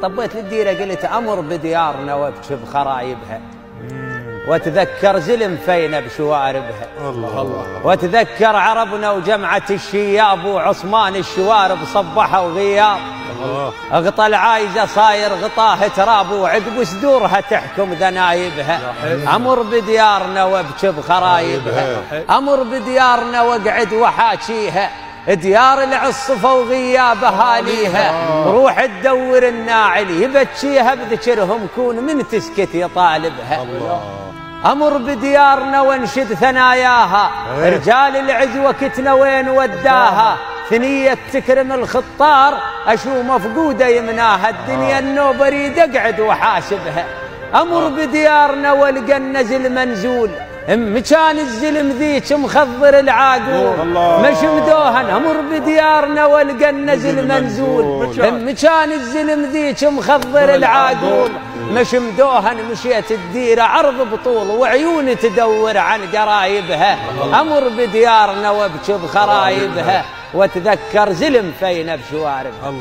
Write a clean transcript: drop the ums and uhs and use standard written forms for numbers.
طبيت للديرة قلت أمر بديارنا وابكي بخرايبها، واتذكر زلم فينا بشواربها. الله الله. واتذكر عربنا وجمعة الشياب وعثمان الشوارب صبحة وغياب. الله. غطى العايزة صاير غطاه تراب وعقب صدورها تحكم ذنايبها. أمر بديارنا وابكي بخرايبها، أمر بديارنا واقعد وحاكيها، ديار العصفة وغياب أهاليها. روح تدور الناعل يبكيها بذكرهم كون من تسكت يطالبها. الله. أمر بديارنا وانشد ثناياها، رجال العزوة كتنا وين وداها. ثنية تكرم الخطار أشو مفقودة يمناها، الدنيا النوب أريد أقعد وحاسبها. أمر بديارنا والقى النزل منزول، مكان الزلم ذيك مخضر العاقول. مش مدوهن أمر بديارنا والقى النزل منزول، مكان الزلم ذيك مخضر العاقول. مش مدوهن مشيت الديرة عرض بطول وعيوني تدور عن قرايبها. أمر بديارنا وابكي بخرايبها، واتذكر زلم فينا بشواربها.